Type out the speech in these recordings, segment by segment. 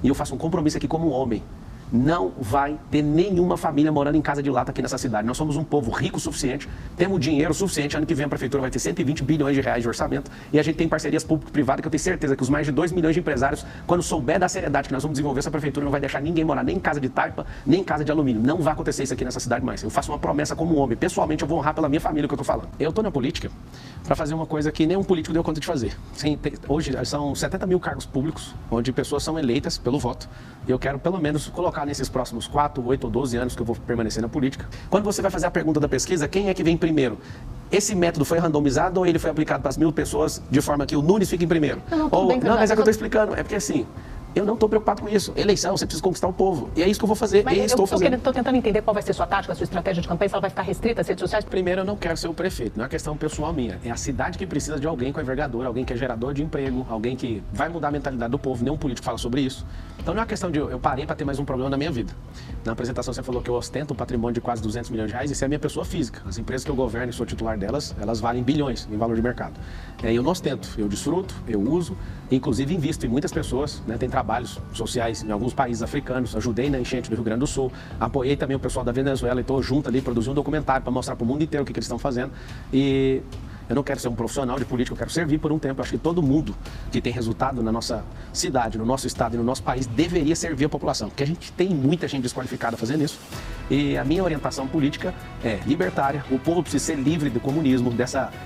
e eu faço um compromisso aqui como homem. Não vai ter nenhuma família morando em casa de lata aqui nessa cidade. Nós somos um povo rico o suficiente, temos dinheiro suficiente. Ano que vem a prefeitura vai ter 120 bilhões de reais de orçamento e a gente tem parcerias público-privadas que eu tenho certeza que os mais de 2 milhões de empresários, quando souber da seriedade que nós vamos desenvolver essa prefeitura, não vai deixar ninguém morar nem em casa de taipa, nem em casa de alumínio. Não vai acontecer isso aqui nessa cidade mais. Eu faço uma promessa como homem. Pessoalmente, eu vou honrar pela minha família o que eu estou falando. Eu estou na política para fazer uma coisa que nenhum político deu conta de fazer. Hoje são 70 mil cargos públicos, onde pessoas são eleitas pelo voto. E eu quero, pelo menos, colocar nesses próximos 4, 8 ou 12 anos que eu vou permanecer na política. Quando você vai fazer a pergunta da pesquisa, quem é que vem primeiro? Esse método foi randomizado ou ele foi aplicado para as 1.000 pessoas de forma que o Nunes fique em primeiro? Não, mas é que eu estou explicando. É porque assim, eu não estou preocupado com isso. Eleição, você precisa conquistar o povo. E é isso que eu vou fazer. Mas e estou fazendo. Estou tentando entender qual vai ser sua tática, sua estratégia de campanha, se ela vai ficar restrita às redes sociais. Primeiro, eu não quero ser o prefeito. Não é uma questão pessoal minha. É a cidade que precisa de alguém com envergadura, alguém que é gerador de emprego, alguém que vai mudar a mentalidade do povo. Nenhum político fala sobre isso. Então não é uma questão de eu parei para ter mais um problema na minha vida. Na apresentação você falou que eu ostento um patrimônio de quase 200 milhões de reais. Isso é a minha pessoa física. As empresas que eu governo e sou titular delas, elas valem bilhões em valor de mercado. Eu não ostento. Eu desfruto, eu uso, inclusive invisto em muitas pessoas. Tem trabalhos sociais em alguns países africanos. Ajudei na enchente do Rio Grande do Sul. Apoiei também o pessoal da Venezuela e estou junto ali, produzi um documentário para mostrar para o mundo inteiro o que eles estão fazendo. E eu não quero ser um profissional de política, eu quero servir por um tempo. Eu acho que todo mundo que tem resultado na nossa cidade, no nosso estado e no nosso país deveria servir a população, porque a gente tem muita gente desqualificada fazendo isso. E a minha orientação política é libertária. O povo precisa ser livre do comunismo,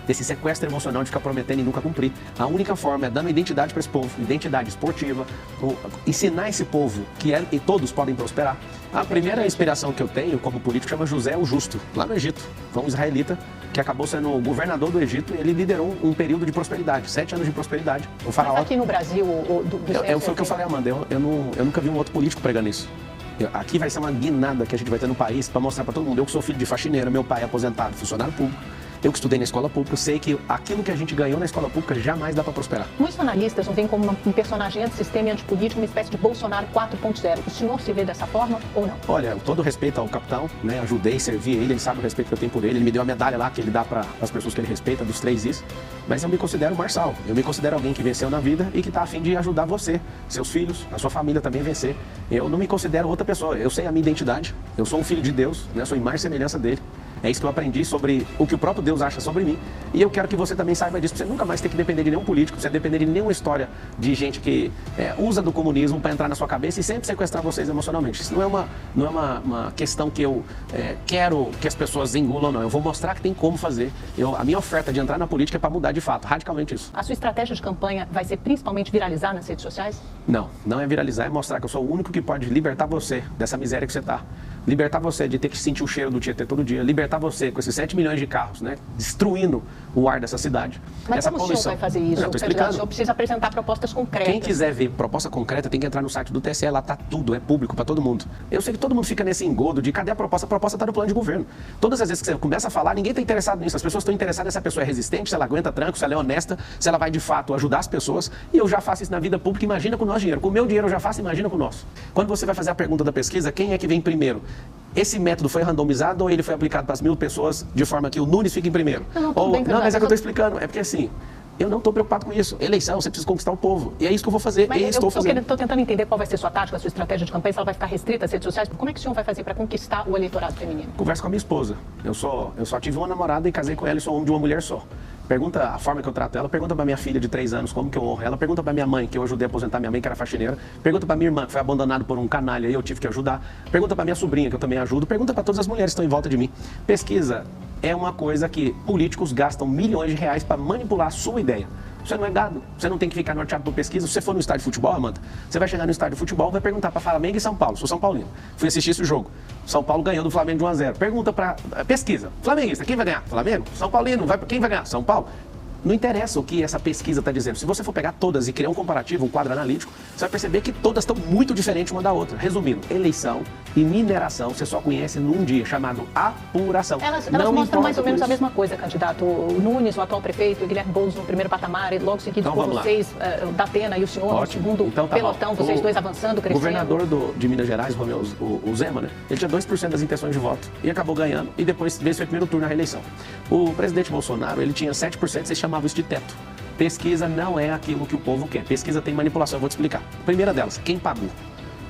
desse sequestro emocional de ficar prometendo e nunca cumprir. A única forma é dando identidade para esse povo, identidade esportiva, ensinar esse povo que e todos podem prosperar. A primeira inspiração que eu tenho como político chama José o Justo, lá no Egito. Foi um israelita que acabou sendo o governador do Egito e ele liderou um período de prosperidade, 7 anos de prosperidade. O faraó... Mas aqui no Brasil, foi o que eu falei, Amanda, eu nunca vi um outro político pregando isso. Aqui vai ser uma guinada que a gente vai ter no país para mostrar para todo mundo. Eu que sou filho de faxineira, meu pai é aposentado, funcionário público. Eu que estudei na escola pública, eu sei que aquilo que a gente ganhou na escola pública jamais dá para prosperar. Muitos analistas não veem como um personagem antissistema e antipolítico, uma espécie de Bolsonaro 4.0. O senhor se vê dessa forma ou não? Olha, todo respeito ao capitão, ajudei, servi ele sabe o respeito que eu tenho por ele. Ele me deu a medalha lá que ele dá para as pessoas que ele respeita, dos 3 Is. Mas eu me considero marçal, eu me considero alguém que venceu na vida e que está a fim de ajudar você, seus filhos, a sua família também a vencer. Eu não me considero outra pessoa, eu sei a minha identidade, eu sou um filho de Deus, sou imagem e semelhança dele. É isso que eu aprendi sobre o que o próprio Deus acha sobre mim. E eu quero que você também saiba disso, pra você nunca mais ter que depender de nenhum político, você depender de nenhuma história de gente que usa do comunismo para entrar na sua cabeça e sempre sequestrar vocês emocionalmente. Isso não é uma questão que eu quero que as pessoas engulam, não. Eu vou mostrar que tem como fazer. A minha oferta de entrar na política é para mudar de fato, radicalmente isso. A sua estratégia de campanha vai ser principalmente viralizar nas redes sociais? Não é viralizar, é mostrar que eu sou o único que pode libertar você dessa miséria que você está. Libertar você de ter que sentir o cheiro do Tietê todo dia. Libertar você com esses 7 milhões de carros, destruindo o ar dessa cidade. Mas essa como poluição. O senhor vai fazer isso? O senhor precisa apresentar propostas concretas. Quem quiser ver proposta concreta tem que entrar no site do TSE, lá tá tudo, é público para todo mundo. Eu sei que todo mundo fica nesse engodo de cadê a proposta? A proposta está no plano de governo. Todas as vezes que você começa a falar, ninguém está interessado nisso. As pessoas estão interessadas se a pessoa é resistente, se ela aguenta tranco, se ela é honesta, se ela vai de fato ajudar as pessoas. E eu já faço isso na vida pública, imagina com o nosso dinheiro. Com o meu dinheiro eu já faço, imagina com o nosso. Quando você vai fazer a pergunta da pesquisa, quem é que vem primeiro? Esse método foi randomizado ou ele foi aplicado para as 1.000 pessoas de forma que o Nunes fique em primeiro? Não, mas é que eu estou explicando. É porque assim, eu não estou preocupado com isso. Eleição, você precisa conquistar o povo. E é isso que eu vou fazer. Mas estou fazendo. Estou tentando entender qual vai ser sua tática, sua estratégia de campanha, se ela vai ficar restrita às redes sociais. Como é que o senhor vai fazer para conquistar o eleitorado feminino? Converso com a minha esposa. Eu só tive uma namorada e casei com ela e sou homem de uma mulher só. Pergunta a forma que eu trato ela, pergunta para minha filha de 3 anos como que eu honro ela, pergunta para minha mãe, que eu ajudei a aposentar minha mãe, que era faxineira, pergunta para minha irmã, que foi abandonada por um canalha e eu tive que ajudar, pergunta para minha sobrinha, que eu também ajudo, pergunta para todas as mulheres que estão em volta de mim. Pesquisa é uma coisa que políticos gastam milhões de reais para manipular a sua ideia. Você não é gado, você não tem que ficar norteado por pesquisa. Se você for no estádio de futebol, Amanda, você vai chegar no estádio de futebol e vai perguntar para Flamengo e São Paulo. Sou São Paulino. Fui assistir esse jogo. São Paulo ganhou do Flamengo de 1-0. Pergunta para pesquisa. Flamenguista, quem vai ganhar? Flamengo? São Paulino, quem vai ganhar? São Paulo. Não interessa o que essa pesquisa está dizendo. Se você for pegar todas e criar um comparativo, um quadro analítico, você vai perceber que todas estão muito diferentes uma da outra. Resumindo, eleição e mineração você só conhece num dia, chamado apuração. Elas mostram mais ou menos a mesma coisa, candidato. O Nunes, o atual prefeito, o Guilherme Boulos no primeiro patamar, e logo seguido por vocês, da Atena e o senhor no segundo pelotão, vocês dois avançando, crescendo. O governador de Minas Gerais, o Zema, ele tinha 2% das intenções de voto e acabou ganhando e depois veio seu primeiro turno na reeleição. O presidente Bolsonaro, ele tinha 7%, vocês chamavam isso de teto. Pesquisa não é aquilo que o povo quer. Pesquisa tem manipulação, eu vou te explicar. Primeira delas, quem pagou?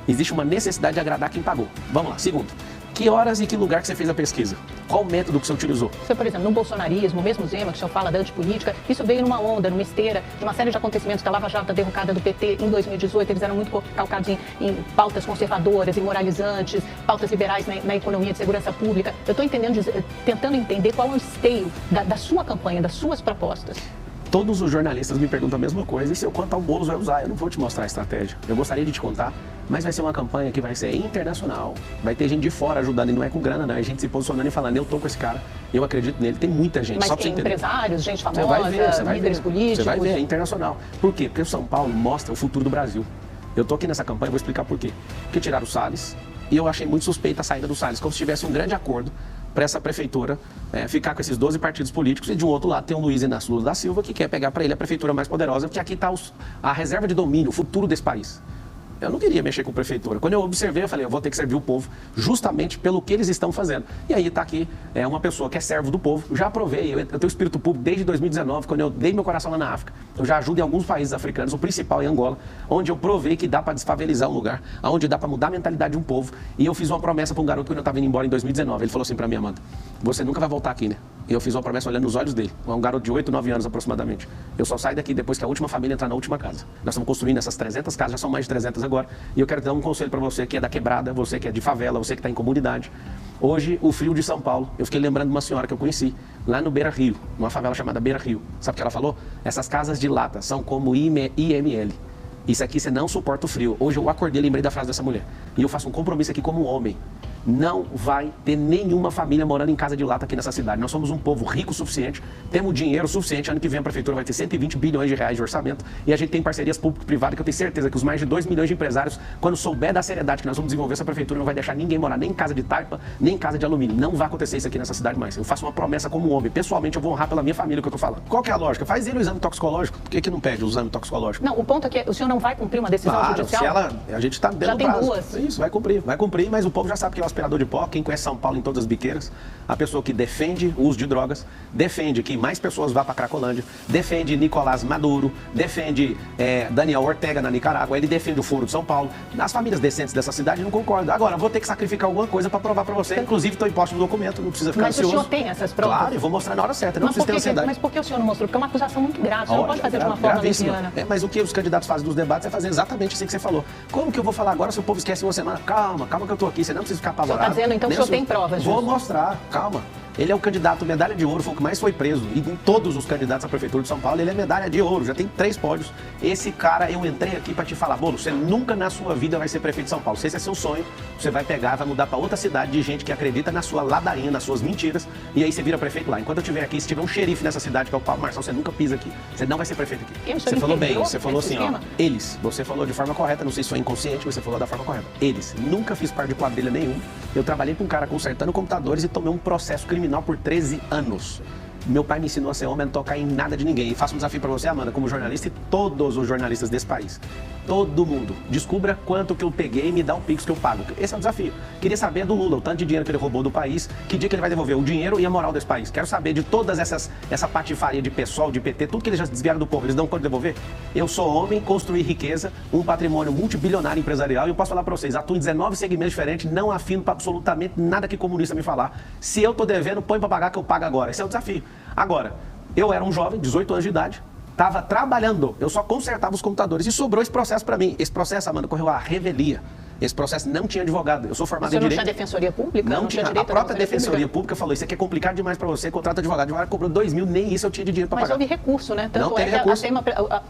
Existe uma necessidade de agradar quem pagou. Vamos lá. Segundo, que horas e que lugar que você fez a pesquisa? Qual método que você utilizou? Você, por exemplo, no bolsonarismo, mesmo Zema, que o senhor fala da antipolítica, isso veio numa onda, numa esteira de uma série de acontecimentos da Lava Jato, da derrocada do PT em 2018. Eles eram muito calcados em pautas conservadoras, e moralizantes, pautas liberais na economia de segurança pública. Eu estou tentando entender qual é o esteio da sua campanha, das suas propostas. Todos os jornalistas me perguntam a mesma coisa, e se eu quanto ao Boulos vai usar? Eu não vou te mostrar a estratégia. Eu gostaria de te contar, mas vai ser uma campanha que vai ser internacional. Vai ter gente de fora ajudando, e não é com grana, não. É gente se posicionando e falando, eu tô com esse cara, eu acredito nele. Tem muita gente. Mas só tem empresários, gente famosa, você vai líderes políticos. Você vai ver, é internacional. Por quê? Porque o São Paulo mostra o futuro do Brasil. Eu tô aqui nessa campanha, vou explicar por quê. Porque tiraram o Salles, e eu achei muito suspeita a saída do Salles, como se tivesse um grande acordo para essa prefeitura ficar com esses 12 partidos políticos, e de um outro lado tem o Luiz Inácio Lula da Silva, que quer pegar para ele a prefeitura mais poderosa, porque aqui está a reserva de domínio, o futuro desse país. Eu não queria mexer com a prefeitura. Quando eu observei, eu falei, eu vou ter que servir o povo justamente pelo que eles estão fazendo. E aí está aqui uma pessoa que é servo do povo. Já provei, eu tenho espírito público desde 2019, quando eu dei meu coração lá na África. Eu já ajudo em alguns países africanos, o principal em Angola, onde eu provei que dá para desfavelizar um lugar, onde dá para mudar a mentalidade de um povo. E eu fiz uma promessa para um garoto quando eu estava indo embora em 2019. Ele falou assim para mim, Amanda, você nunca vai voltar aqui, né? E eu fiz uma promessa olhando nos olhos dele. É um garoto de 8, 9 anos aproximadamente. Eu só saio daqui depois que a última família entrar na última casa. Nós estamos construindo essas 300 casas, já são mais de 300 agora. E eu quero dar um conselho para você que é da quebrada, você que é de favela, você que está em comunidade. Hoje, o frio de São Paulo, eu fiquei lembrando de uma senhora que eu conheci, lá no Beira Rio, numa favela chamada Beira Rio. Sabe o que ela falou? Essas casas de lata são como IML. Isso aqui você não suporta o frio. Hoje eu acordei e lembrei da frase dessa mulher. E eu faço um compromisso aqui como homem. Não vai ter nenhuma família morando em casa de lata aqui nessa cidade. Nós somos um povo rico o suficiente, temos dinheiro suficiente. Ano que vem a prefeitura vai ter 120 bilhões de reais de orçamento, e a gente tem parcerias público-privadas que eu tenho certeza que os mais de 2 milhões de empresários, quando souber da seriedade que nós vamos desenvolver essa prefeitura, não vai deixar ninguém morar nem em casa de taipa, nem em casa de alumínio. Não vai acontecer isso aqui nessa cidade mais. Eu faço uma promessa como homem. Pessoalmente eu vou honrar pela minha família o que eu tô falando. Qual que é a lógica? Faz ele o exame toxicológico. Por que não pede o exame toxicológico? Não, o ponto é que o senhor não vai cumprir uma decisão judicial? A gente está dentro do prazo. Já tem duas. Isso, vai cumprir, mas o povo já sabe que é o aspirador de pó. Quem conhece São Paulo em todas as biqueiras, a pessoa que defende o uso de drogas, defende que mais pessoas vá para Cracolândia, defende Nicolás Maduro, defende Daniel Ortega na Nicarágua, ele defende o Foro de São Paulo. As famílias decentes dessa cidade não concordam. Agora, vou ter que sacrificar alguma coisa para provar para você. Inclusive, estou imposto no documento, não precisa ficar ansioso. Mas o senhor tem essas provas? Claro, eu vou mostrar na hora certa, não precisa ter ansiedade. Mas por que o senhor não mostrou? Porque é uma acusação muito grave, o senhor não pode fazer de uma forma leviana. Mas o que os candidatos fazem nos debates é fazer exatamente assim que você falou. Como que eu vou falar agora se o povo esquece uma semana? Calma que eu estou aqui, você não precisa ficar apavorado. O senhor está dizendo então que o senhor tem provas disso? Vou mostrar, calma. Ele é o candidato medalha de ouro, foi o que mais foi preso. E em todos os candidatos à Prefeitura de São Paulo, ele é medalha de ouro, já tem 3 pódios. Esse cara, eu entrei aqui para te falar, Boulos, você nunca na sua vida vai ser prefeito de São Paulo. Se esse é seu sonho, você vai pegar, vai mudar para outra cidade de gente que acredita na sua ladainha, nas suas mentiras, e aí você vira prefeito lá. Enquanto eu estiver aqui, se tiver um xerife nessa cidade, que é o Paulo Marçal, você nunca pisa aqui. Você não vai ser prefeito aqui. Você falou bem, você falou assim, ó, eles. Você falou de forma correta, não sei se foi inconsciente, mas você falou da forma correta. Eles. Nunca fiz parte de quadrilha nenhum. Eu trabalhei com um cara consertando computadores e tomei um processo criminal por 13 anos. Meu pai me ensinou a ser homem, a não tocar em nada de ninguém. E faço um desafio para você, Amanda, como jornalista, e todos os jornalistas desse país. Todo mundo. Descubra quanto que eu peguei e me dá um pix que eu pago. Esse é o desafio. Queria saber do Lula, o tanto de dinheiro que ele roubou do país, que dia que ele vai devolver o dinheiro e a moral desse país. Quero saber de todas essa patifaria de PSOL, de PT, tudo que eles já desviaram do povo, eles dão conta de devolver? Eu sou homem, construí riqueza, um patrimônio multibilionário empresarial, e eu posso falar para vocês, atuo em 19 segmentos diferentes, não afino para absolutamente nada que comunista me falar. Se eu tô devendo, põe para pagar que eu pago agora. Esse é o desafio. Agora, eu era um jovem, 18 anos de idade, estava trabalhando, eu só consertava os computadores e sobrou esse processo para mim. Esse processo, Amanda, correu à revelia. Esse processo não tinha advogado. Eu sou formado em direito. Você não tinha defensoria pública? Não tinha. A própria defensoria pública falou, isso aqui é complicado demais para você, contrata advogado. O advogado cobrou 2 mil, nem isso eu tinha de dinheiro para pagar. Mas houve recurso, né? Tanto não teve recurso.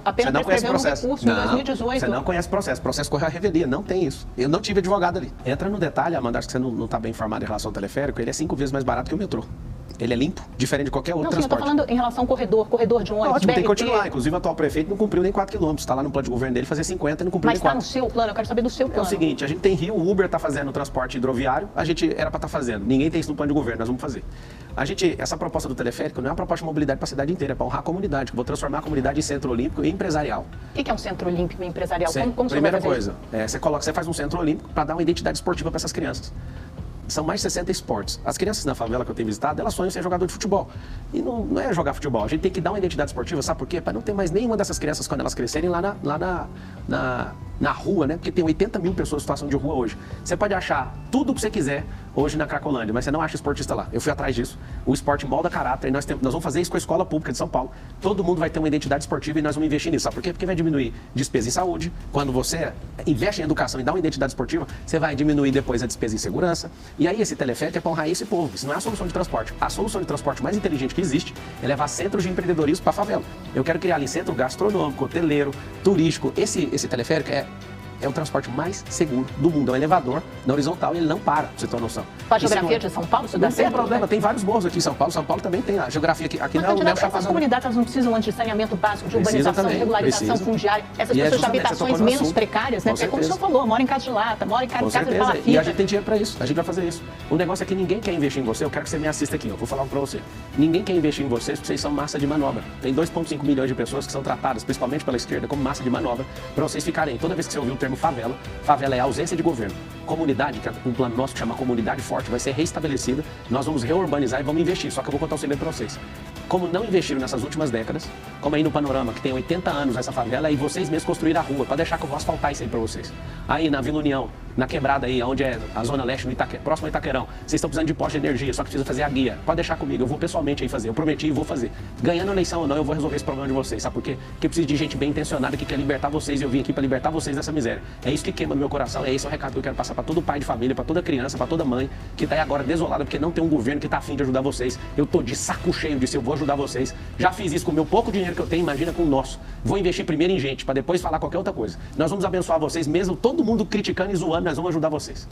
A pena prescreveu um recurso em 2018. Você não conhece o processo. O processo correu à revelia, não tem isso. Eu não tive advogado ali. Entra no detalhe, Amanda, acho que você não está bem informado em relação ao teleférico, ele é 5 vezes mais barato que o metrô. Ele é limpo, diferente de qualquer outro transporte. Não, eu estou falando em relação ao corredor de ônibus, ótimo, tem que continuar. Inclusive, o atual prefeito não cumpriu nem 4 quilômetros. Está lá no plano de governo dele fazer 50 e não cumpriu nem 4. Mas está no seu plano, eu quero saber do seu plano. É o seguinte, a gente tem Rio, o Uber está fazendo transporte hidroviário, a gente era para estar fazendo. Ninguém tem isso no plano de governo, nós vamos fazer. Essa proposta do teleférico não é uma proposta de mobilidade para a cidade inteira, é para honrar a comunidade. Eu vou transformar a comunidade em centro olímpico e empresarial. O que é um centro olímpico e empresarial? Como primeira coisa, você faz um centro olímpico para dar uma identidade esportiva para essas crianças. são mais de 60 esportes. As crianças na favela que eu tenho visitado, elas sonham em ser jogador de futebol. E não é jogar futebol, a gente tem que dar uma identidade esportiva, sabe por quê? Para não ter mais nenhuma dessas crianças quando elas crescerem lá na rua, né? Porque tem 80 mil pessoas em situação de rua hoje. Você pode achar tudo o que você quiser hoje na Cracolândia, mas você não acha esportista lá. Eu fui atrás disso. O esporte molda caráter e nós vamos fazer isso com a escola pública de São Paulo. Todo mundo vai ter uma identidade esportiva e nós vamos investir nisso. Sabe por quê? Porque vai diminuir despesa em saúde. Quando você investe em educação e dá uma identidade esportiva, você vai diminuir depois a despesa em segurança. E aí esse teleférico é para honrar esse povo. Isso não é a solução de transporte. A solução de transporte mais inteligente que existe é levar centros de empreendedorismo para a favela. Eu quero criar ali centro gastronômico, hoteleiro, turístico. Esse teleférico é o transporte mais seguro do mundo. É um elevador na horizontal e ele não para, pra você ter uma noção. Com a geografia de São Paulo, isso dá certo? Não tem problema, tem vários morros aqui em São Paulo. São Paulo também tem a geografia aqui não é o essas comunidades elas não precisam antes de saneamento básico, de urbanização, regularização fundiária. Essas pessoas de habitações menos precárias, né? Porque como o senhor falou, mora em casa de lata, mora em casa de palafita. E a gente tem dinheiro para isso, a gente vai fazer isso. O negócio é que ninguém quer investir em você, eu quero que você me assista aqui, eu vou falar para você. Ninguém quer investir em vocês porque vocês são massa de manobra. Tem 2,5 milhões de pessoas que são tratadas, principalmente pela esquerda, como massa de manobra, para vocês ficarem. Toda vez que você ouvir o termo favela, favela é ausência de governo. Comunidade, que é um plano nosso que chama Comunidade Forte, vai ser reestabelecida. Nós vamos reurbanizar e vamos investir. Só que eu vou contar um segredo para vocês. Como não investiram nessas últimas décadas, como aí no Panorama, que tem 80 anos essa favela, e vocês mesmos construíram a rua, para deixar que eu vou asfaltar isso aí para vocês. Aí na Vila União, na quebrada aí, onde é a Zona Leste, próximo ao Itaquerão, vocês estão precisando de poste de energia, só que precisa fazer a guia. Pode deixar comigo, eu vou pessoalmente aí fazer. Eu prometi e vou fazer. Ganhando a eleição ou não, eu vou resolver esse problema de vocês. Sabe por quê? Porque eu preciso de gente bem intencionada que quer libertar vocês e eu vim aqui para libertar vocês dessa miséria. É isso que queima no meu coração, é esse o recado que eu quero passar para todo pai de família, para toda criança, para toda mãe que está aí agora desolada porque não tem um governo que está afim de ajudar vocês. Eu tô de saco cheio disso, eu vou ajudar vocês. Já fiz isso com o meu pouco dinheiro que eu tenho, imagina com o nosso. Vou investir primeiro em gente, para depois falar qualquer outra coisa. Nós vamos abençoar vocês, mesmo todo mundo criticando e zoando, nós vamos ajudar vocês.